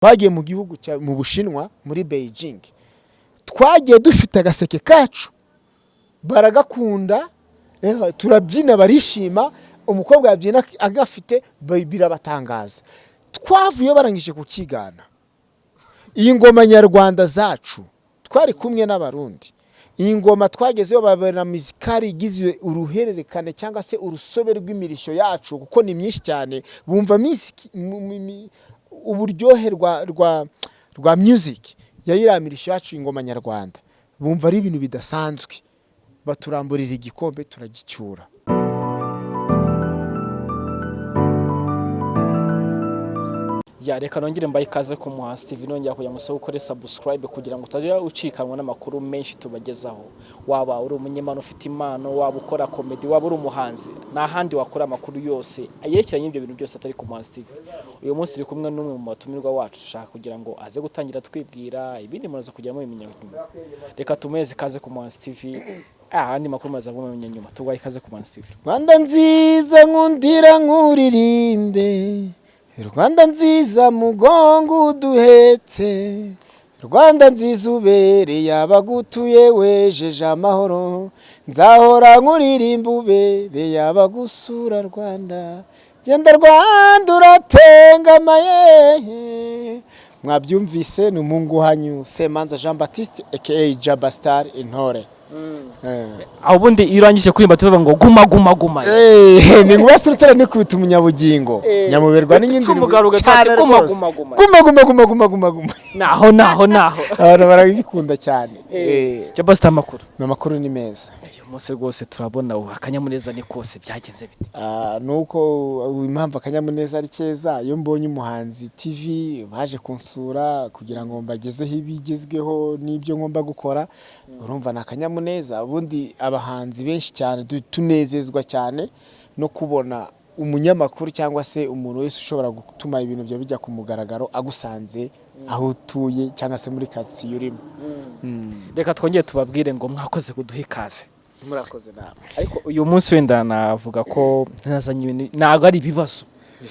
bagiye mu gihugu mu Bushinwa muri Beijing, twagiye dufite agaseke kacu baragakunda, turabyina barishima, umukobwa yabyina agafite birabatangaza. Twavuye barangije kukigana. Iyi ngoma nyarwanda zacu twari kumwe n'abarundi, iyi ngoma twagezeyo babera muzikari igizwe uruhererekane cyangwa se urusobe rw'imirisho yacu, kuko ni myinshi cyane. Bumva uburyohe rwa music yayiramirisho yacu, ingoma nyarwanda bumva ari ibintu bidasanzwe. Baturamburira igikombe turagicyura. Ya reka nongere mbaye ikaze ku muhanzi TV, nongera kujya musaba ukore subscribe kugira ngo utajya ucikanwa n'amakuru menshi tubagezaho. Waba uri umunyemano ufite impano, waba ukora comedy, waba uri umuhanzi, nta handi wakora amakuru yose ayerekeranye ibyo bintu byose atari ku muhanzi TV. Uyu munsi uri kumwe n'umwe mu batumirwa wacu ushaka kugira ngo aze gutangira twibwira ibindi muraza kujya mu bimenya nyuma. Reka tumeze ikaze ku muhanzi TV. Ahandi makuru maza kumenya nyuma. Tugwa ikaze ku muhanzi TV. Rwanda nziza nkundira nkuririmbe, Rwanda nziza mugongo uduhetse, Rwanda nziza ubereye abagutuye wejeje amahoro, nzahora nkuririmba ubereye abagusura. Rwanda genda Rwanda uratengamaye. Mwabyumvise ni umungu hanyuse Manza Jean Baptiste aka Jabastar intore. Aho bundi irangije kurimba tuvuga ngo guma guma guma. Ni ngubasirutera ni kubita umunyabugingo. Nyamuberwa n'inindi cyane guma guma guma. Guma. Naho. Abantu barabikunda cyane. Jabastar makuru. Amakuru ni meza. Uyu munsi rwose turabona akanyamuneza ni kose byagenze bite? Nuko impamvu akanyamuneza ari keza, iyo mbonye umuhanzi TV baje kunsura kugira ngo mbagezeho ibigezweho n'ibyo ngomba gukora, urumva nakanyamuneza. Ubundi abahanzi benshi cyane tunezezwa cyane no kubona umunyamakuru cyangwa se umuntu wese ushobora gutuma ibintu byo bijya ku mugaragaro agusanze aho utuye cyangwa se muri quartier urimo. Reka twongeye tubabwire ngo mwakoze kuduha ikaze. Murakoze namwe. Ariko uyu munsi wenda navuga ko nazanye ibintu ntago ari ibibazo,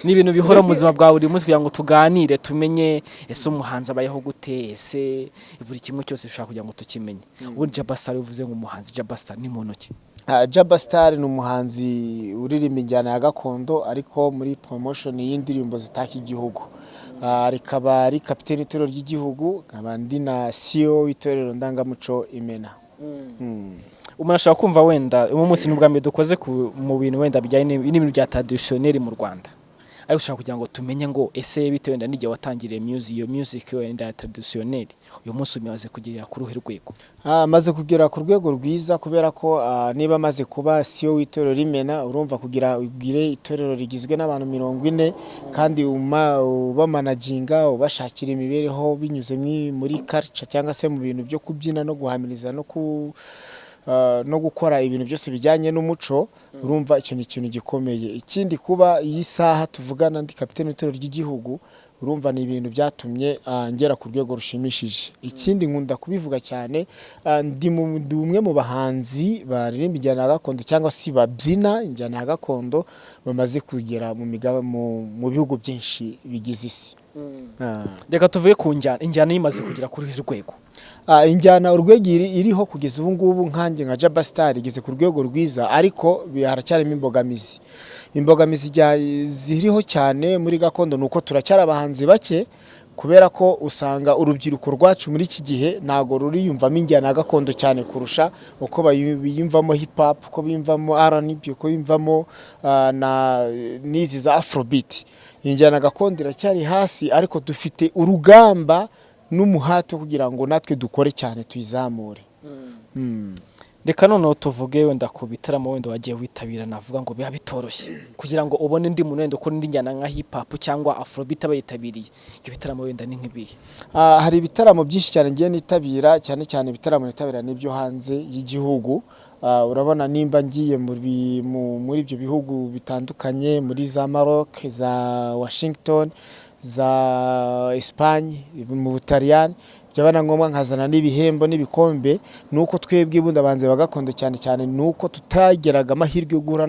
ni ibintu bihora mu buzima bwa buri munsi kugira ngo tuganire tumenye ese umuhanzi abayeho gute, ese buri kimwe cyose ushaka kugira ngo tukimenye. Ubundi Jabastar uvuze ngo umuhanzi Jabastar ni muntu ki? Jabastar ni umuhanzi uririmba injyana ya gakondo ariko muri promotion y'indirimbo zitaka igihugu. Rikaba ari kapiteni w'itorero ry'igihugu, nkaba ndi na CEO w'itorero ndangamuco Imena. Umuntu ashaka kumva wenda uyu munsi n'ubwa mbere dukoze mu bintu wenda bijyanye n'ibintu bya traditionnel mu Rwanda, ariko ushaka kugira ngo tumenye ngo ese bitewe wenda n'igihe watangiriye music wenda traditionnel, uyu munsi umaze kugera ku ruhe rwego? Maze kugera ku rwego rwiza kubera ko niba maze kuba CEO w'itorero Imena, urumva kugira ugire itorero rigizwe n'abantu 40 kandi ubamanaginga ubashakira imibereho binyuze muri culture cyangwa se mu bintu byo kubyina no guhamiriza no gukora ibintu byose bijyanye n'umuco, urumva icyo ni ikintu gikomeye. Ikindi kuba iyi saha tuvugana ndi kapiteni w'itorero ry'igihugu, urumva ni ibintu byatumye ngera ku rwego rushimishije. Ikindi nkunda kubivuga cyane, ndi umwe mu bahanzi baririmba injyana ya gakondo cyangwa se babyina injyana ya gakondo bamaze kugera mu bihugu byinshi bigize isi. Reka tuvuye ku injyana imaze kugera ku ruhe rwego. Injyana urwego iriho kugeza ubu ngubu nkanjye nka Jabastar igeze ku rwego rwiza, ariko haracyarimo imbogamizi. Imbogamizi ziriho cyane muri gakondo nuko turacyari abahanzi bake, kubera ko usanga urubyiruko rwacu muri iki gihe ntago ruriyumvamo injyana ya gakondo cyane kurusha uko biyumvamo hip hop, uko biyumvamo R&B, uko biyumvamo n'izi za Afrobeat. Injyana gakondo iracyari hasi, ariko dufite urugamba n'umuhato kugira ngo natwe dukore cyane tuyizamure. Reka noneho tuvuge wenda ku bitaramo wenda wagiye witabira, navuga ngo biba bitoroshye kugira ngo ubone indi muntu wenda ukora indi njyana nka hip hop cyangwa Afrobeat abayitabiriye. Ibyo bitaramo wenda ni nk'ibihe? Hari ibitaramo byinshi cyane ngiye nitabira, cyane cyane ibitaramo nitabira n'ibyo hanze y'igihugu. Urabona nimba ngiye muri ibyo bihugu bitandukanye, muri za Maroc, za Washington, za Espagne, mu Butaliyani, byabana ngombwa nkazana n'ibihembo n'ibikombe nuko twebwe bunda banze bagakondo cyane cyane nuko tutageraga amahirwe yo guhura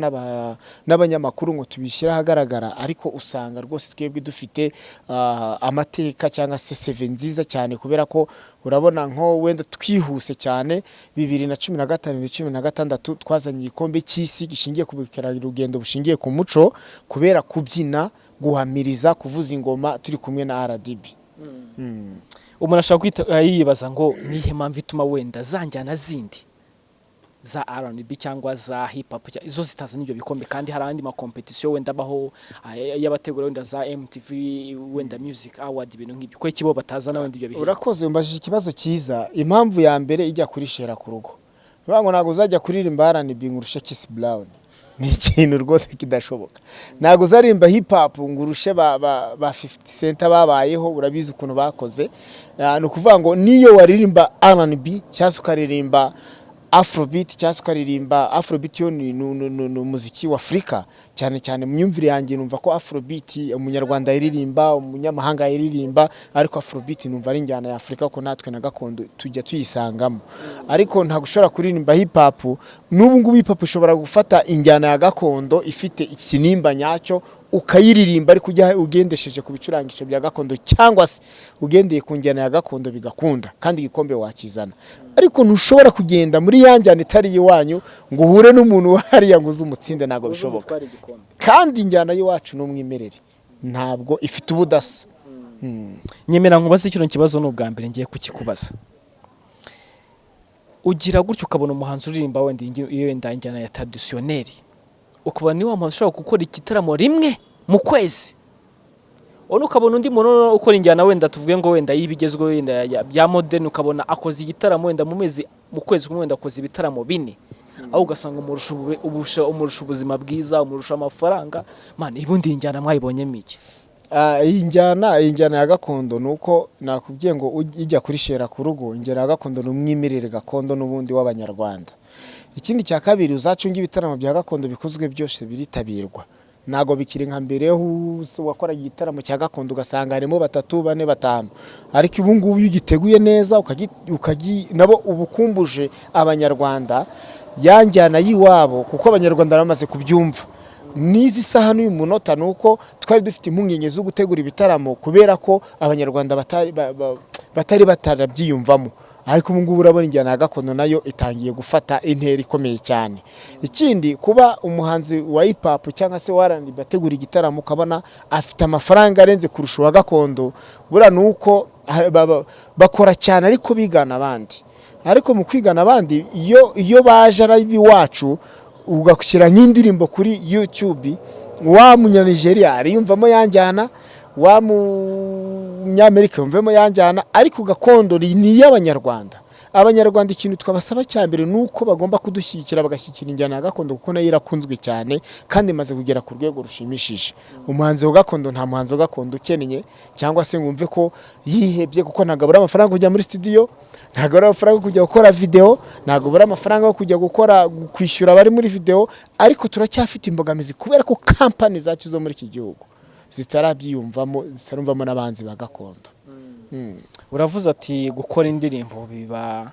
n'abanyamakuru ngo tubishyira ahagaragara, ariko usanga rwose twebwe dufite amateka cyangwa se CV nziza cyane, kubera ko urabona nko wenda twihuse cyane 2015-2016 twazanye igikombe cy'isi gishingiye ku bukerarugendo bushingiye ku muco, kubera kubyina, guhamiriza, kuvuza ingoma turi kumwe na RDB. Umuntu ashaka yibaza ngo nihe mpamvu ituma wenda zanjyana zindi za R&B cyangwa za hip hop izo zitazana ibyo bikombe, kandi hari andi ma competition wenda baho y'abategura wenda za MTV wenda Music Award ibintu nk'ibyo, ko ikibo batazana wenda ibyo bihe? Urakoze, umbajije ikibazo cyiza. Impamvu ya mbere ijya kuri shera ku rugo, ngo ntago uzajya kuririmba R&B ngurushe Kiss Brown, ni ikintu rwose kidashoboka. Ntago uzarimba hip hop ngurushe ba 50 Cent babayeho, urabizi ukuntu bakoze. Ni ukuvuga ngo niyo waririmba R&B cyangwa ukaririmba Afrobeat cyangwa ukaririmba Afrobeat, yo ni umuziki wa Afrika cyane cyane. Mu myumvire yanjye numva ko Afrobeat umunyarwanda yiririmba, umunyamahanga yiririmba, ariko Afrobeat numva ari injyana ya Afrika ko natwe na gakondo tujya tuyisangamo. Ariko nta gushobora kuririmba hip hop. N'ubu ngubu hip hop ushobora gufata injyana ya gakondo ifite ikinimba nyacyo ukayiririmba, ariko ujya ugendesheje ku bicurangisho bya gakondo cyangwa se ugendeye ku njyana ya gakondo bigakunda, kandi igikombe wakizana. Ariko ntushobora kugenda muri yanjyana itari iwanyu ngo uhure n'umuntu wahariya ngo uzumutsinde, ntago bishoboka. Kandi injyana y'iwacu n'umwimerere ntabwo ifite ubudasa. Nyemera nkubaze ikintu kibazo n'ubwa mbere ngiye kukikubaza. Ugira gutyo ukabona umuhanzi uririmba wenda injyana ya traditionnel, ukabona niwe muntu ushobora gukora igitaramo rimwe mu kwezi, ono ukabona undi muntu ukora injyana wenda tuvuge ngo wenda yibigezwe wenda bya modern, ukabona akoze igitaramo wenda mu kwezi kumwe wenda akoze ibitaramo 4, aho ugasanga umurusha ubuzima bwiza, umurusha amafaranga. Man, ibundi injyana mwayibonyemo iki? Iyi njyana ya gakondo nuko nakubwiye ngo ijya kuri shera ku rugo. Injyana ya gakondo n'umwimerere gakondo n'ubundi w'abanyarwanda. Ikindi cya kabiri, uzacunga ibitaramo bya gakondo bikozwe byose biritabirwa. Nago bikiri nka mbere wakora igitaramo cya gakondo ugasanga harimo 3, 4, 5, ariko ubu ngubu ugiteguye neza nabo ubukumbuje abanyarwanda yanjyana yiwabo, kuko abanyarwanda bamaze kubyumva. Nizi saha n'uyu munota nuko twari dufite impungenge zo gutegura ibitaramo, kubera ko abanyarwanda batari batarabyiyumvamo, ariko ubu ngubu urabona injyana ya gakondo nayo itangiye gufata intera ikomeye cyane. Ikindi, kuba umuhanzi wa hip hop cyangwa se warandi bategura igitaramo ukabona afite amafaranga arenze kurusha wa gakondo, bura nuko bakora cyane ariko bigana abandi. Ariko mu kwigana abandi, iyo baje ari iwacu ugashyira nk'indirimbo kuri YouTube, wa munyanigeria ariyumvamo yanjyana, wa munyamerika yumvemo yanjyana, ariko gakondo ni y'abanyarwanda. Abanyarwanda ikintu twabasaba cya mbere nuko bagomba kudushyikira, bagashyikira injyana ya gakondo, kuko nayo irakunzwe cyane kandi imaze kugera ku rwego rushimishije. Umuhanzi wa gakondo nta muhanzi wa gakondo ukeneye cyangwa se ngumve ko yihebye, kuko ntagabura amafaranga kujya muri studio, ntagabura amafaranga kujya gukora video, ntagabura amafaranga yo kujya kwishyura bari muri video. Ariko turacyafite imbogamizi kubera ko company zacu zo muri iki gihugu zitarabyiyumvamo, zitarumvamo n'abanzi ba gakondo. Uravuze ati gukora indirimbo biba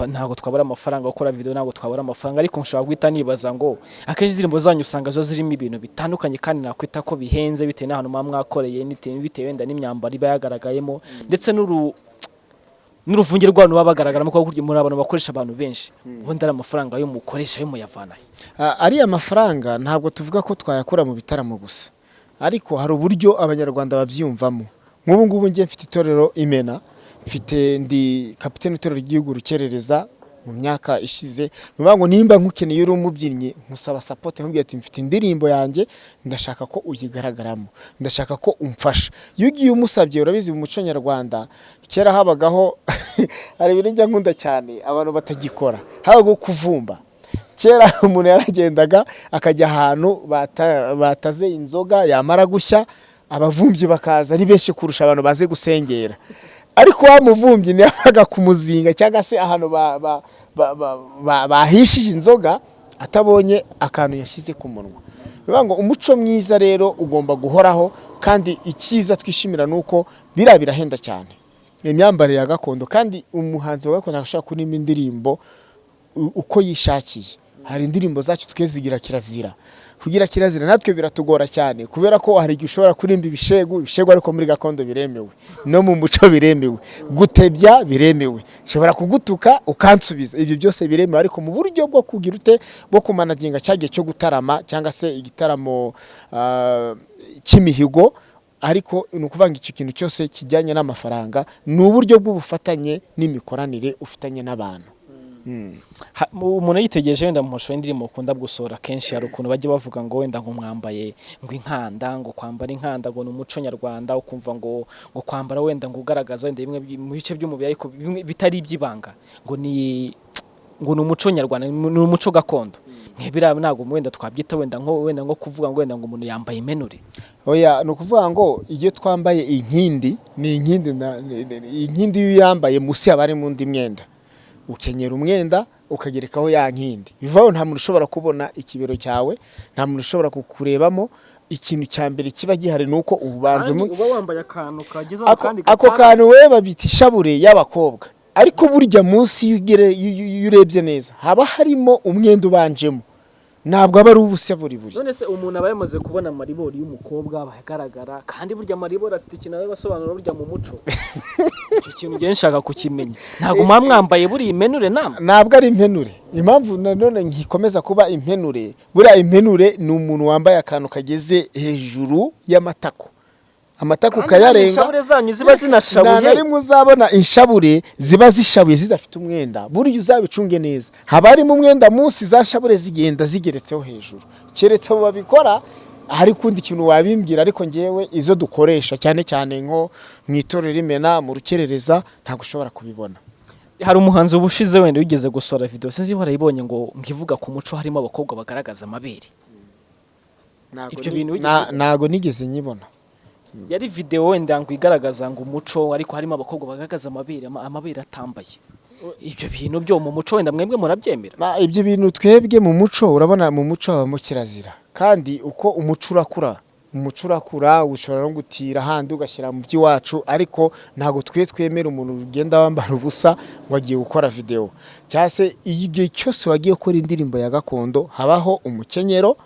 ntago twabura amafaranga, gukora video ntago twabura amafaranga, ariko nshobora guhita nibaza ngo akenshi indirimbo zanyu usanga zo zirimo ibintu bitandukanye, kandi nakwita ko bihenze bitewe n'ahantu mwakoreye, bitewe wenda n'imyambaro iba yagaragayemo, ndetse n'uruvunge rw'abantu baba bagaragaramo, kuko muri abantu bakoresha abantu benshi. Ubundi ari amafaranga yo mukoresha yo muyavana. Ari amafaranga ntabwo tuvuga ko twayakora mu bitaramo gusa, ariko hari uburyo abanyarwanda babyiyumvamo. Nk'ubu ngubu ngiye mfite itorero Imena, mfite ndi kapiteni w'itorero ry'igihugu Rukerereza mu myaka ishize. Niba ngo nimba nkukeneye uri umubyinnyi, nkusaba support, nkubwiye ati mfite indirimbo yanjye ndashaka ko uyigaragaramo, ndashaka ko umfasha. Iyo ugiye umusabye, urabizi mu muco nyarwanda kera habagaho hari ibintu njya nkunda cyane abantu batagikora, habaho kuvumba. Kera umuntu yaragendaga akajya ahantu bataze inzoga, yamara gushya abavumbyi bakaza ari benshi kurusha abantu baze gusengera, ariko wa muvumbyi ni yabaga kumuzinga cyangwa se ahantu bahishije inzoga atabonye akantu yashyize ku munwa. Bivuga ngo umuco mwiza rero ugomba guhoraho, kandi icyiza twishimira nuko birahenda cyane. imyambarire ya gakondo, kandi umuhanzi wa gakondo ashobora kuririmba indirimbo uko yishakiye. Hari indirimbo zacu twizigira kirazira, kugira kirazira natwe biratugora cyane, kubera ko hari igihe ushobora kurimba ibishego ariko muri gakondo biremewe, no mu muco biremewe, gutebya biremewe, ushobora kugutuka ukansubiza, ibyo byose biremewe, ariko mu buryo bwo kugira ute bwo kumanaginga cyagiye cyo gutarama cyangwa se igitaramo cy'imihigo. Ariko ni ukuvanga icyo kintu cyose kijyanye n'amafaranga, ni uburyo bw'ubufatanye n'imikoranire ufitanye n'abantu. Umuntu yitegereje wenda mu mashusho y'indirimbo ukunda gusohora kenshi, hari ukuntu bajya bavuga ngo wenda ngo mwambaye ngo inkanda, ngo kwambara inkanda ngo ni umuco nyarwanda, ukumva ngo kwambara wenda ngo ugaragaza wenda bimwe mu bice by'umubiri ariko bitari iby'ibanga, ngo ni umuco nyarwanda, ni umuco gakondo. Nk'ibira ntago wenda twabyita wenda nko kuvuga ngo wenda ngo umuntu yambaye impenure. Oya, ni ukuvuga ngo iyo twambaye inkindi, ni inkindi iyo yambaye musi abari mu ndi myenda, ukenyera umwenda ukagerekaho ya nkindi, bivaho nta muntu ushobora kubona ikibero cyawe, nta muntu ushobora kukurebamo. Ikintu cya mbere kiba gihari nuko ubanzemo uba wambaye akantu kagezaho kandi ako kantu we babita ishabure y'abakobwa, ariko burya munsi iyo urebye neza haba harimo umwenda ubanjemo, ntabwo aba ari ubusa buri. None se umuntu aba yamaze kubona amaribori y'umukobwa bagaragara, kandi burya amaribori afite ikintu abasobanura burya mu muco. Icyo kintu ngiye nshaka kukimenya. Ntabwo mwambaye buri impenure namwe. Ntabwo ari impenure. Impamvu nanone ngikomeza kuba impenure, buriya impenure ni umuntu wambaye akantu kageze hejuru y'amatako. Amatako kayarenga, inshabure zanyu ziba zinashabuye. Nari muzabona inshabure ziba zishabuye zidafite umwenda, burya uzabicunge neza, haba harimo umwenda munsi, za nshabure zigenda zigeretseho hejuru. Keretse abo babikora hari kundi kintu wabimbwira, ariko ngewe izo dukoresha cyane cyane nko mwitore rimena mu rukerereza ntabwo ushobora kubibona. Hari umuhanzi ubushize wenda wigeze gusora video, sinzi warayibonye, ngo ngivuga ku muco harimo abakobwa bagaragaza amabere. Ntago nigeze nyibona. Yari video wenda ngo igaragaza ngo umuco, ariko harimo abakobwa bagaragaza amabere atambaye. Ibyo bintu byo mu muco wenda mwebwe murabyemera? Ibyo bintu twebwe mu muco, urabona mu muco habamo kirazira, kandi uko umuco urakura ushobora no gutira handi ugashyira mu by'iwacu, ariko ntago twemera umuntu ugenda wambara ubusa ngo agiye gukora video. Cyase igihe cyose wagiye gukora indirimbo ya gakondo, habaho umukenyero,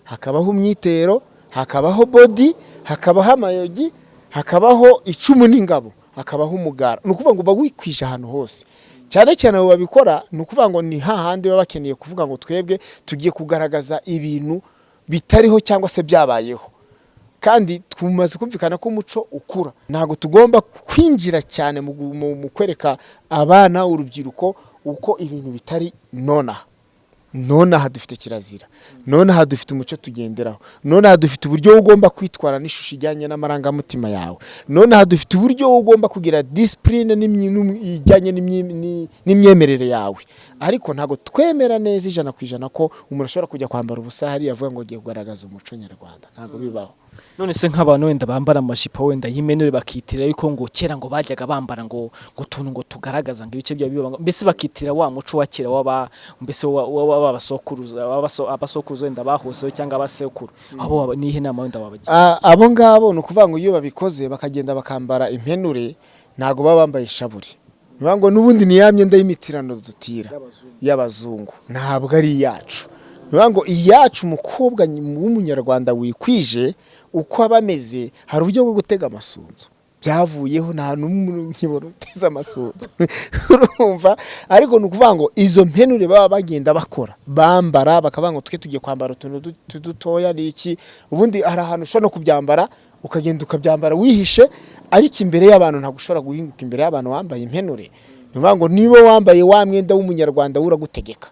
hakabaho umwitero, hakabaho body, hakabaho amayogi, hakabaho icumu n'ingabo, hakabaho umugara. Ni ukuvuga ngo bagwikwisha ahantu hose, cyane cyane abo babikora. Ni ukuvuga ngo ni hahandi baba bakeneye kuvuga ngo twebwe tugiye kugaragaza ibintu bitariho cyangwa se byabayeho, kandi tumaze kumvikana ko umuco ukura. Ntabwo tugomba kwinjira cyane mu kwereka abana, urubyiruko, uko ibintu bitari nonaha dufite kirazira, nonaha dufite umuco tugenderaho, nonaha dufite uburyo ugomba kwitwara n'ishusho ijyanye n'amarangamutima yawe, nonaha dufite uburyo ugomba kugira discipline ijyanye n'imyemerere yawe. Ariko ntago twemera neza 100% ko umuntu ashobora kujya kwambara ubusa hari yavuga ngo agiye kugaragaza umuco nyarwanda, ntago bibaho. None se nk'abantu wenda bambara amajipo wenda y'impenure bakitira yuko ngo kera ngo bajyaga bambara ngo tuntu ngo tugaragaza ngo ibice bya bibanga, mbese bakitira wa muco wa kera mbese abasokuruza wenda bahoseho cyangwa abasekuru, abo nihe nama wenda wabagira? Abo ngabo ni ukuvuga ngo iyo babikoze bakagenda bakambara impenure, ntago baba bambaye ishabure. Niba ngo nubundi ni ya myenda y'imitirano dutira y'abazungu, ntabwo ari iyacu. Niba ngo iyacu umukobwa w'umunyarwanda wikwije uko abameze, hari uburyo bwo gutega amasunzu byavuyeho, nta n'umuntu nkibona uteza amasunzu urumva. Ariko ni ukuvuga ngo izo mpenure baba bagenda bakora bambara, bakavuga ngo tugiye kwambara utuntu dutoya n'iki, ubundi hari ahantu ushobora no kubyambara ukagenda ukabyambara wihishe, ariko imbere y'abantu ntabwo ushobora guhinguka imbere y'abantu wambaye impenure. Ni ukuvuga ngo niba wambaye wa mwenda w'umunyarwanda uragutegeka,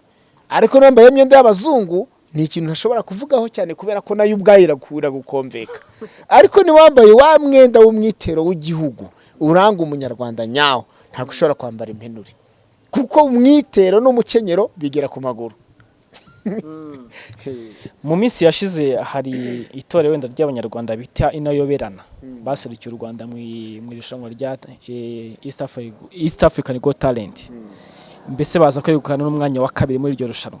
ariko nambaye imyenda y'abazungu ni ikintu ntashobora kuvugaho cyane, kubera ko nayo ubwayira gukomveka. Ariko ni wambaye wa mwenda w'umwitero w'igihugu uranga umunyarwanda nyawo, ntabwo ushobora kwambara impenure, kuko umwitero n'umukenyero bigera ku maguru. Mu minsi yashize hari itore wenda ry'abanyarwanda bita inayoberana, baserukiye u Rwanda mu irushanwa rya East African Got Talent, mbese baza kwegukana n'umwanya wa 2 muri iryo rushanwa.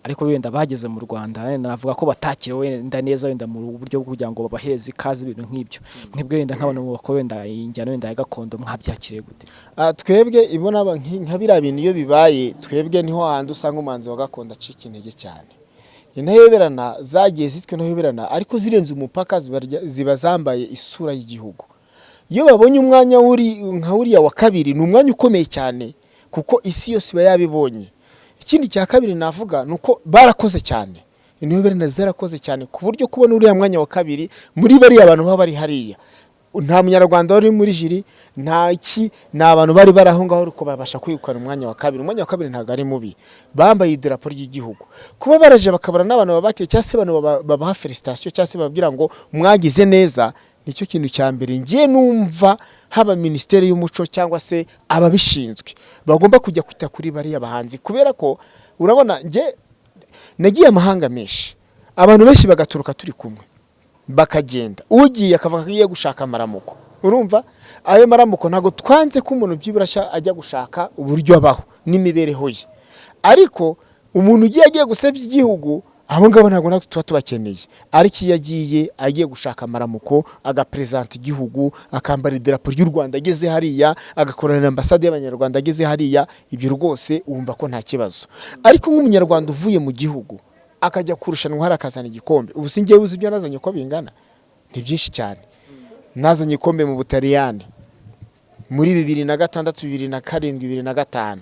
ariko wenda bageze mu Rwanda navuga ko batakire wenda neza wenda mu buryo bwo kugira ngo babahereze ikaze ibintu nk'ibyo mwebwe wenda nk'abantu mu bakora wenda injyana wenda ya gakondo mwabyakiriye gute? Twebwe ibona nka biriya bintu iyo bibaye twebwe niho handi usanga umuhanzi wa gakondo acika intege cyane. Intayoberana zagiye zitwe intayoberana ariko zirenze umupaka ziba zambaye isura y'igihugu. Iyo babonye umwanya nka uriya wa kabiri ni umwanya ukomeye cyane kuko isi yose iba yabibonye. Ikindi cya kabiri navuga nuko barakoze cyane. Intayoberana zarakoze cyane ku buryo kubona uriya mwanya wa kabiri muri bari abantu baba bari hariya. Nta munyarwanda wari muri jiri ni abantu bari baraho ngaho ariko babasha kwikana umwanya wa kabiri. Umwanya wa kabiri ntago ari mubi, bambaye idarapo ry'igihugu. Kuba baraje bakabara n'abantu babakire cyangwa se abantu babaha felicitation cyangwa se babwira ngo mwagize neza, nicyo kintu cya mbere ngiye numva haba ministeri y'umuco cyangwa se ababishinzwe bagomba kujya kwita kuri bari abahanzi, kubera ko urabona nge nagiye amahanga menshi, abantu benshi bagaturuka turi kumwe bakagenda, ugiye akavuga ko agiye gushaka amaramuko. Urumva ayo maramuko ntago twanze ko umuntu byibura ajya gushaka uburyo abaho n'imibereho ye, ariko umuntu agiye gusebya igihugu abo ngabo ntago natwe tuba tubakeneye. Ariko iyo agiye gushaka amaramuko agapresenta igihugu, akambara idarapo ry'u Rwanda ageze hariya, agakorana na ambasade y'abanyarwanda ageze hariya, ibyo rwose wumva ko nta kibazo. Ariko nk'umunyarwanda uvuye mu gihugu akajya kurushanwa hari akazana igikombe, ubu singiye uzi ibyo nazanye ko bingana ni byinshi cyane. Nazanye ikombe mu Butaliyani muri 2006 2007 2005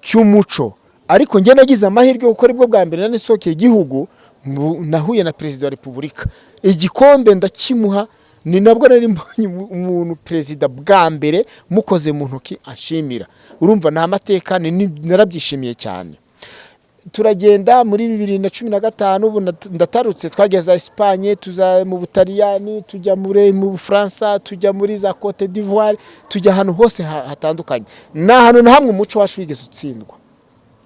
cy'umuco, ariko njye nagize amahirwe yo gukora ibwo bwa mbere nanisokeye igihugu, nahuye na perezida wa repubulika, igikombe ndakimuha. Ni nabwo nari mbonye umuntu perezida bwa mbere mukoze mu ntoki ashimira. Urumva nta mateka, narabyishimiye cyane. Turagenda muri 2015 ubu ndatarutse, twageza Espagne, tuza mu Butaliyani, tujya mu Bufaransa, tujya muri za Cote d'Ivoire, tujya ahantu hose hatandukanye. Na hano na hamwe umuco wacu wigeze utsindwa.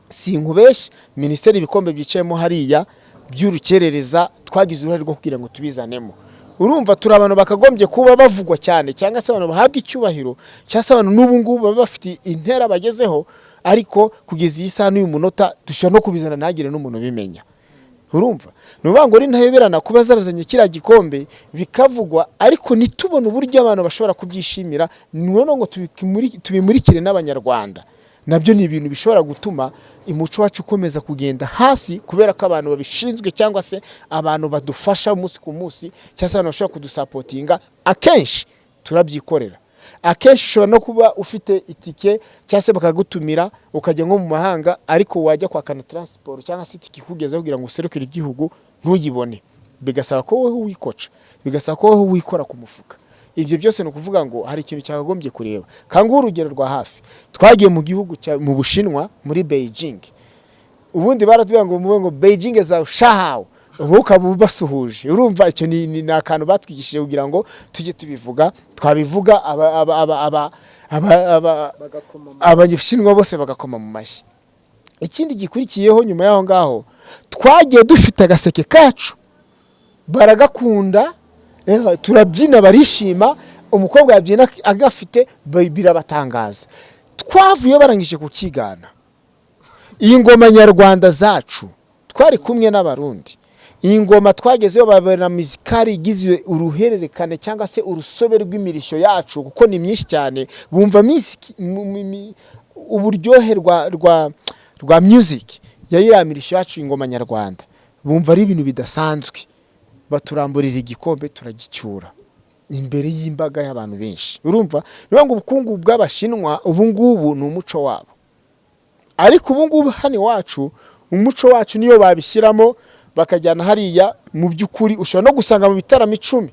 Sinkubeshye, ministeri ibikombe byicayemo hariya by'urukerereza twagize uruhare rwo kugira ngo tubizanemo. Urumva turi abantu bakagombye kuba bavugwa cyane cyangwa se abantu bahabwa icyubahiro, cyangwa se abantu n'ubu ngubu baba bafite intera bagezeho, ariko kugeza iyi saha n'uyu munota dushobora no kubizana ntagire n'umuntu bimenya. Urumva nuvuga ngo ntayoberana kuba zarazanye kiriya gikombe bikavugwa, ariko nitubona uburyo abantu bashobora kubyishimira, none ngo tubimurikire n'abanyarwanda. Nabyo ni ibintu bishobora gutuma umuco wacu ukomeza kugenda hasi, kubera ko abantu babishinzwe cyangwa se abantu badufasha umunsi ku munsi, cyangwa se abantu bashobora kudusapotinga. Akenshi turabyikorera, akenshi ushobora no kuba ufite itike cyangwa se bakagutumira ukajya nko mu mahanga, ariko wajya kwakana transport cyangwa se itike ikugeza kugira ngo userukire igihugu ntuyibone, bigasaba ko wowe wikoca, bigasaba ko wowe wikora ku mufuka. Ibyo byose no kuvuga ngo hari ikintu cyakagombye kureba. Kangu urugero rwa hafi, twagiye mu gihugu mu Bushinwa muri Beijing, ubundi baratubwira ngo Beijing za shahao, ubu ukaba basuhuje. Urumva icyo ni akantu batwigishije kugira ngo tujye tubivuga, twabivuga abanyabushinwa bose bagakoma mu mashyi. Ikindi gikurikiyeho nyuma yaho ngaho, twagiye dufite agaseke kacu baragakunda, turabyina barishima, umukobwa yabyina agafite birabatangaza. Twavuye barangije kukigana. Iyi ngoma nyarwanda zacu twari kumwe n'abarundi, iyi ngoma twagezeyo babera muzikari igizwe uruhererekane cyangwa se urusobe rw'imirishyo yacu, kuko ni myinshi cyane. Bumva uburyohe rwa music yayiramirisho yacu ingoma nyarwanda, bumva ari ibintu bidasanzwe. Baturamburira igikombe turagicyura imbere y'imbaga y'abantu benshi. Urumva niyo ngo ubukungu bw'Abashinwa ubu ngubu ni umuco wabo, ariko ubu ngubu hano iwacu umuco wacu niyo babishyiramo bakajyana hariya, mu by'ukuri ushobora no gusanga mu bitaramo 10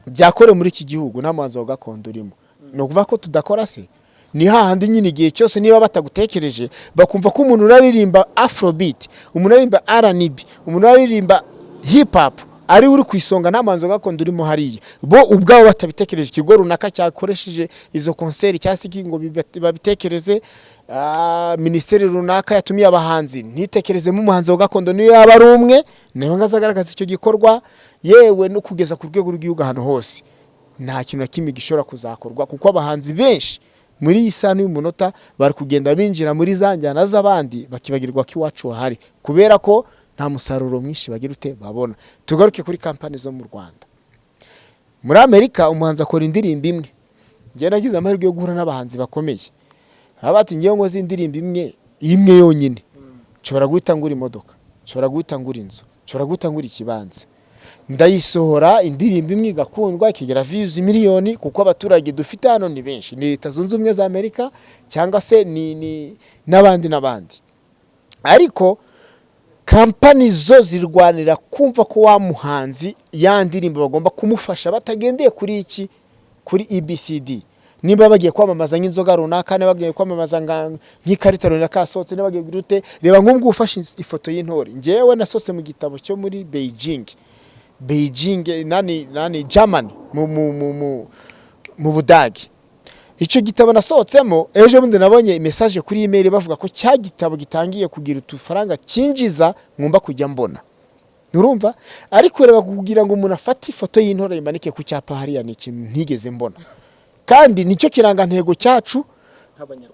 byakorewe muri iki gihugu nta muhanzi wa gakondo urimo. No kuvuga ko tudakora se, ni hahandi nyine igihe cyose niba batagutekereje bakumva ko umuntu uraririmba afrobeat, umuntu uraririmba R&B, umuntu uraririmba hip hop ari uri kwisonga nta muhanzi wa gakondo urimo hariya, bo ubwabo batabitekereje. Ikigo runaka cyakoresheje izo concert cyangwa se ngo babitekereze, ministeri runaka yatumiye abahanzi ntitekerezemo umuhanzi wa gakondo niyo yaba ari umwe, niyo ngazagaragaza icyo gikorwa, yewe no kugeza ku rwego rw'igihugu ahantu hose nta kintu na kimwe gishobora kuzakorwa, kuko abahanzi benshi muri iyi saha y'umunota bari kugenda binjira muri za njyana z'abandi bakibagirwa ko iwacu hahari kubera ko nta musaruro mwinshi bagira ute babona. Tugaruke kuri kampani zo mu Rwanda. Muri Amerika umuhanzi akora indirimbo imwe, njye nagize amahirwe yo guhura n'abahanzi bakomeye, abati ngiye ngo zindirimbo imwe yonyine nshobora guhita ngura imodoka, nshobora guhita ngura inzu, nshobora guhita ngura ikibanza, ndayisohora indirimbo imwe igakundwa ikigera views miliyoni, kuko abaturage dufite hano ni benshi, ni Leta Zunze Ubumwe za Amerika cyangwa se ni n'abandi. Ariko kampani zo zirwanira kumva ko wa muhanzi ya ndirimbo bagomba kumufasha batagendeye kuri iki, kuri EBCD. Nimba bagiye kwamamaza nk'inzoga runaka, ne bagiye kwamamaza nk'ikarita runaka yasohotse, ne bagiye gurute reba nk'ubwo ufashe ifoto y'intore. Ngewe nasose mu gitabo cyo muri Beijing nani Germany mu Budage. Icyo gitabo nasohotsemo ejo bundi nabonye message kuri email bavuga ko cya gitabo gitangiye kugira utufaranga kinjiza ngomba kujya mbona. Nurumva? Ariko reba kugira ngo umuntu afate ifoto y'intore imanike ku cyapa hariya ni ikintu ntigeze mbona. Kandi nicyo kirangantego cyacu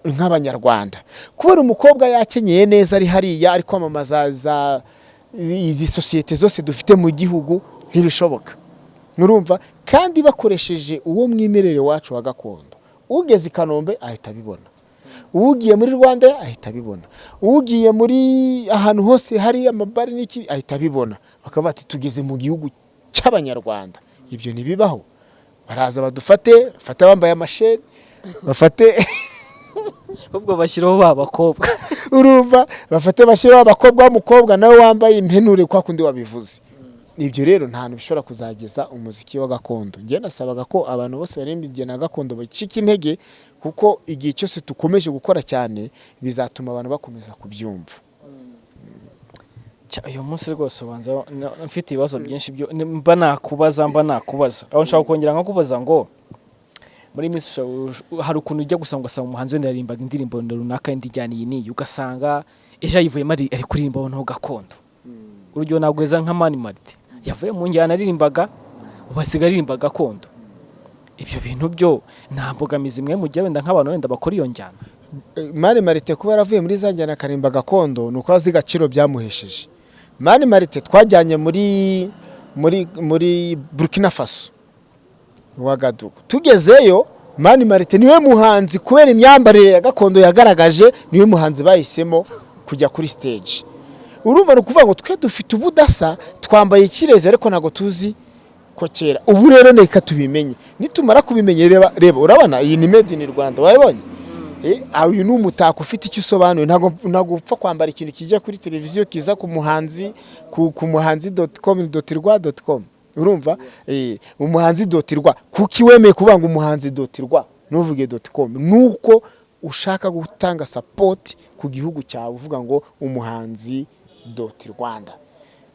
nk'abanyarwanda. Kubera umukobwa yakenyeye neza ari hariya ari kwamamaza izi societe zose dufite mu gihugu ntibishoboka. Nurumva? Kandi bakoresheje uwo mwimerere wacu wa gakondo. Ugeze i Kanombe ahita bibona, ugiye muri Rwanda ahita bibona, ugiye muri ahantu hose hari amabere n'iki ahita bibona, bakaba bati tugeze mu gihugu cy'abanyarwanda. Ibyo ntibibaho. Baraza badufate bambaye amasheri bafate ubwo bashyiraho babakobwa urumva bafate bashyiraho abakobwa b'umukobwa nawe wambaye impenure kwa kundi wabivuze. Ibyo rero nta hantu bishobora kuzageza umuziki wa gakondo. Ngiye nasabaga ko abantu bose barimba igena gakondo bacika intege, kuko igihe cyose tukomeje gukora cyane bizatuma abantu bakomeza kubyumva. Uyu munsi rwose ubanza mfite ibibazo byinshi byo mba nakubaza aho nshaka kongera nko kubaza ngo muri Miss hari ukuntu ujya gusanga ugasanga umuhanzi wenda yarimbaga indirimbo runaka indijyaniye niyi ugasanga ejo yivuyemo ari kuririmba no gakondo. Urugero nagweza nka Mani Martin yavuye mu njyana aririmbaga ubasiga aririmba gakondo. Ibyo bintu byo nta mbogamizi imwe mu gihe wenda nk'abantu wenda bakora iyo njyana. Mani Martin kuba yaravuye muri za njyana akarimba gakondo nuko azi gaciro byamuhesheje. Mani Martin twajyanye muri Burkina Faso Wagadugu. Tugezeyo Mani Martin niwe muhanzi kubera imyambarire ya gakondo yagaragaje, niwe muhanzi bahisemo kujya kuri stage. Urumva no kuvuga ngo twe dufite ubudasa twambaye ikireze ariko nago tuzi ko kera. Ubu rero neka tubimenye, nitumara kubimenye reba urabona iyi ni made in Rwanda wabonye. Uyu ni umutako ufite icyo usobanuye, ntago upfa kwambara ikintu kijya kuri televiziyo kiza ku muhanzi ku muhanzi.com.rwa.com. Urumva? Umuhanzi.rwa kuki wemeye kuvuga ngo umuhanzi.rwa nuvuge .com, nuko ushaka gutanga support ku gihugu cyawe uvuga ngo umuhanzi.rwanda.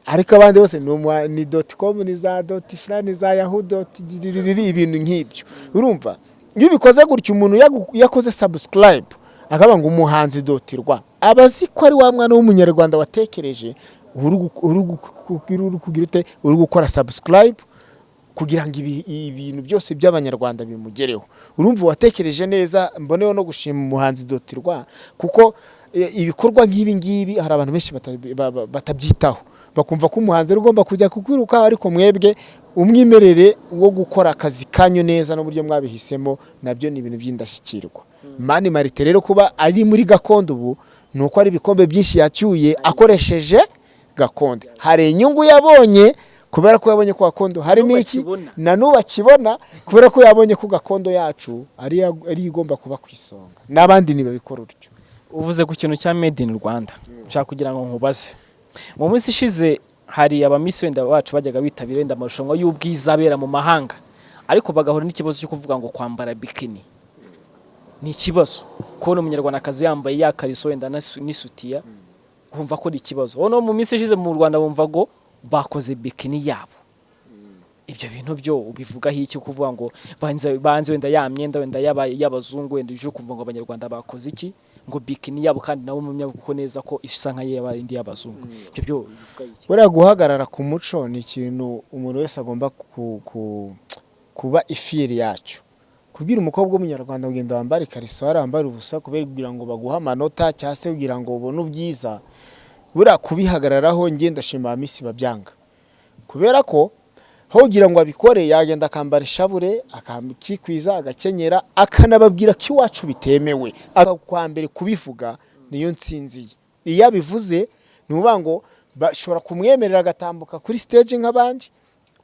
Ariko abandi bose ni .com ni za .fran za yahoo. Ibintu nk'ibyo. Urumva? Iyo bikoze gutyo umuntu yakoze subscribe akaba ngo umuhanzi.rwa abazi ko ari wa mwana w'umunyarwanda watekereje uri gukora subscribe kugira ngo ibintu byose by'abanyarwanda bimugereho. Urumva watekereje neza. Mboneho no gushima umuhanzi.rwa kuko ibikorwa nk'ibi ngibi hari abantu benshi batabyitaho, bakumva ko umuhanzi ugomba kujya kukwiruka, ariko mwebwe umwimerere wo gukora akazi kanyu neza n'uburyo mwabihisemo nabyo ni ibintu by'indashyikirwa. Mani Martin rero kuba ari muri gakondo ubu nuko ari ibikombe byinshi yacyuye akoresheje gakondo. Hari inyungu yabonye kubera ko yabonye ko gakondo harimo iki na nuba kibona, kubera ko yabonye ko gakondo yacu ari igomba kuba kwisonga n'abandi nibabikora utyo. Uvuze ku kintu cya made in Rwanda nshaka kugira ngo nkubaze, mu minsi ishize hari abamisi wenda bacu bajyaga bitabira wenda amarushanwa y'ubwiza abera mu mahanga, ariko bagahura n'ikibazo cyo kuvuga ngo kwambara bikini ni ikibazo. Kubona umunyarwandakazi yambaye ya kariso wenda n'isutiya kumva ko ari ikibazo. Ono mu minsi ishize mu Rwanda bumva ngo bakoze bikini yabo. Ibyo bintu byo ubivuga iki kuvuga ngo banze wenda ya myenda wenda y'abazungu wenda uje kuvuga ngo abanyarwanda bakoze iki ngo bikini yabo kandi nabo mumya kuko neza ko isa nka y'abandi y'abazungu. Ibyo byo ubivuga iki? Bora guhagarara ku muco ni ikintu umuntu wese agomba kuba ifiri yacyo, kubwira umukobwa w'umunyarwanda ugenda wambara ikariso wambara ubusa kubera kugira ngo baguha amanota cyangwa se kugira ngo ubone ubwiza bura kubihagararaho nge ndashima amisi babyanga kubera ko aho kugira ngo abikore yagenda akambara ishabure akikwiza agakenyera akanababwira ko iwacu bitemewe kwa mbere kubivuga niyo nsinziye iyo abivuze nuvuga ngo bashobora kumwemerera agatambuka kuri stage nk'abandi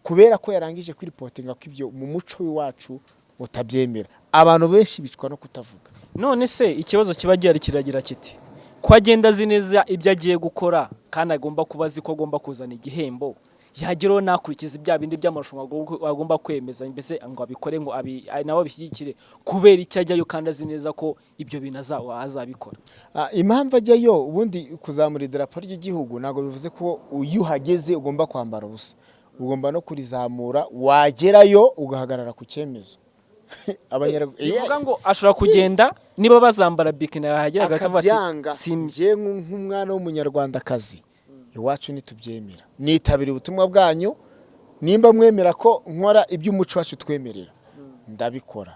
kubera ko yarangije kwiripotinga ko ibyo mu muco w'iwacu utabyemera abantu benshi bicwa no kutavuga none se ikibazo kiba gihari kiragira kiti ko agenda azi neza ibyo agiye gukora kandi agomba kuba azi ko agomba kuzana igihembo yageraho nakurikiza ibya bindi by'amarushanwa agomba kwemeza mbese ngo abikore ngo nabo bishyigikire kubera icyo ajyayo kandi azi neza ko ibyo bintu azabikora impamvu ajyayo ubundi kuzamura idarapo ry'igihugu ntabwo bivuze ko iyo uhageze ugomba kwambara ubusa ugomba no kurizamura wagerayo ugahagarara ku cyemezo bivuga ngo ashobora kugenda niba bazambara bikini yahagera akabyanga njye nk'umwana w'umunyarwandakazi iwacu nitubyemera nitabira ubutumwa bwanyu nimba mwemera ko nkora iby'umuco wacu twemerera ndabikora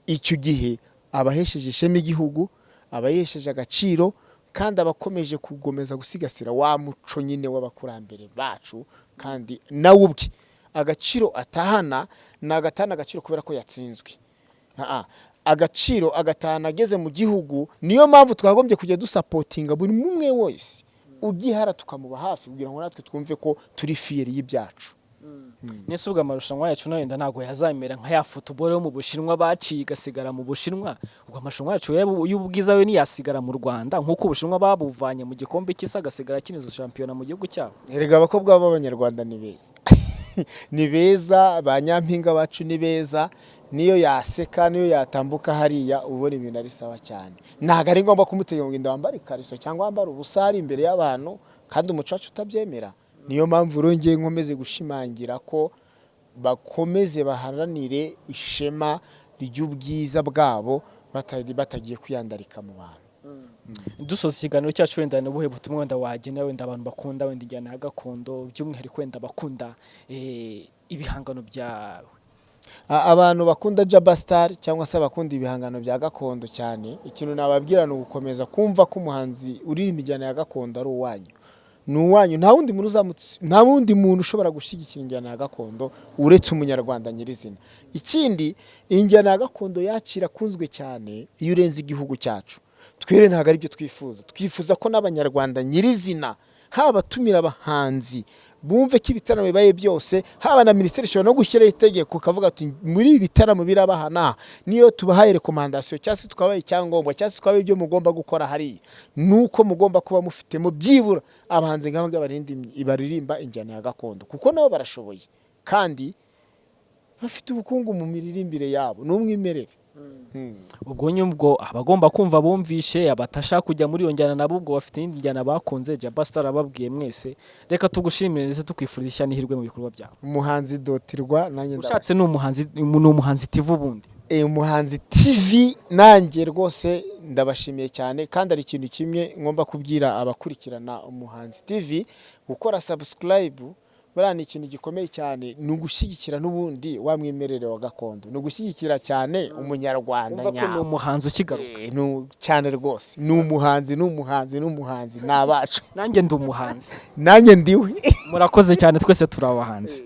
icyo gihe abahesheje ishema igihugu abayesheje agaciro kandi abakomeje kugomeza gusigasira wa muco nyine w'abakurambere bacu kandi nawe ubwe agaciro atahana nagatana agaciro kubera ko yatsinzwe agaciro agatana ageze mu gihugu niyo mpamvu twagombye kujya dusapotinga buri mumwe wese ugihara tukamuba hafi kugira ngo natwe twumve ko turi fiyeri y'ibyacu nese ubwo amarushanwa yacu wenda ntabwo yazamera nka ya football yo mu Bushinwa baciye igasigara mu Bushinwa ubwo amarushanwa yacu y'ubwiza we niyasigara mu Rwanda nk'uko Ubushinwa babuvanye mu gikombe cy'isi agasigara kinizo shampiyona mu gihugu cyabo erega abakobwa b'abanyarwanda ni beza ni beza ba nyampinga bacu ni beza niyo yaseka niyo yatambuka hariya ubona ibintu ari sawa cyane ntago ari ngombwa kumutega ngo ndambara ikariso cyangwa wambara ubusa ari imbere y'abantu kandi umuco wacu utabyemera niyo mpamvu rongeye nkomeze gushimangira ko bakomeze baharanire ishema ry'ubwiza bwabo batagiye kwiyandarika mu bantu dusoza ikiganiro cyacu wenda n'ubuhe butumwa wenda wagena wenda abantu bakunda wenda injyana ya gakondo by'umwihariko wenda bakunda ibihangano byawe abantu bakunda Jabastar cyangwa se bakunda ibihangano bya gakondo cyane ikintu nababwira no gukomeza kumva ko umuhanzi uri imijyana ya gakondo ari uwanyu nuwanyu nta wundi muntu ushobora gushyigikira injyana ya gakondo uretse umunyarwanda nyirizina ikindi injyana ya gakondo yakira kunzwe cyane iyo urenze igihugu cyacu twere ntago ari byo twifuza ko n'abanyarwanda nyirizina haba tumira abahanzi bumve ko ibitaramo bibaye byose haba na ministeri ishobora no gushyiraho itegeko kavuga ati muri ibi bitaramo birabahana niyo tubahaye recommandation cyangwa se tukabaye icyangombwa cyangwa se tukabaye ibyo mugomba gukora hariya nuko mugomba kuba mufitemo byibura abahanzi nk'abanga baririmba injyana ya gakondo kuko nabo barashoboye kandi bafite ubukungu mu miririmbire yabo n'umwimerere ubwo nyubwo abagomba kumva bumvishe abatasha kujya muri iyo njyana nabo ubwo bafite indi njyana bakunze Jabastar ababwiye mwese reka tugushimire ndetse tukwifuriza ishya n'ihirwe mu bikorwa byawe umuhanzi dotirwa nanjye ushatse n'umuhanzi TV ubundi umuhanzi TV nanjye rwose ndabashimiye cyane kandi ari ikintu kimwe ngomba kubwira abakurikirana umuhanzi TV gukora subscribe barani ikintu gikomeye cyane nugushyigikira n'ubundi wamwimerere wa gakondo nugushyigikira cyane umunyarwanda nyawe ni umuhanzi ukigaruka cyane rwose ni umuhanzi nabacu nanjye ndi umuhanzi nanjye ndiwe murakoze cyane twese turi abahanzi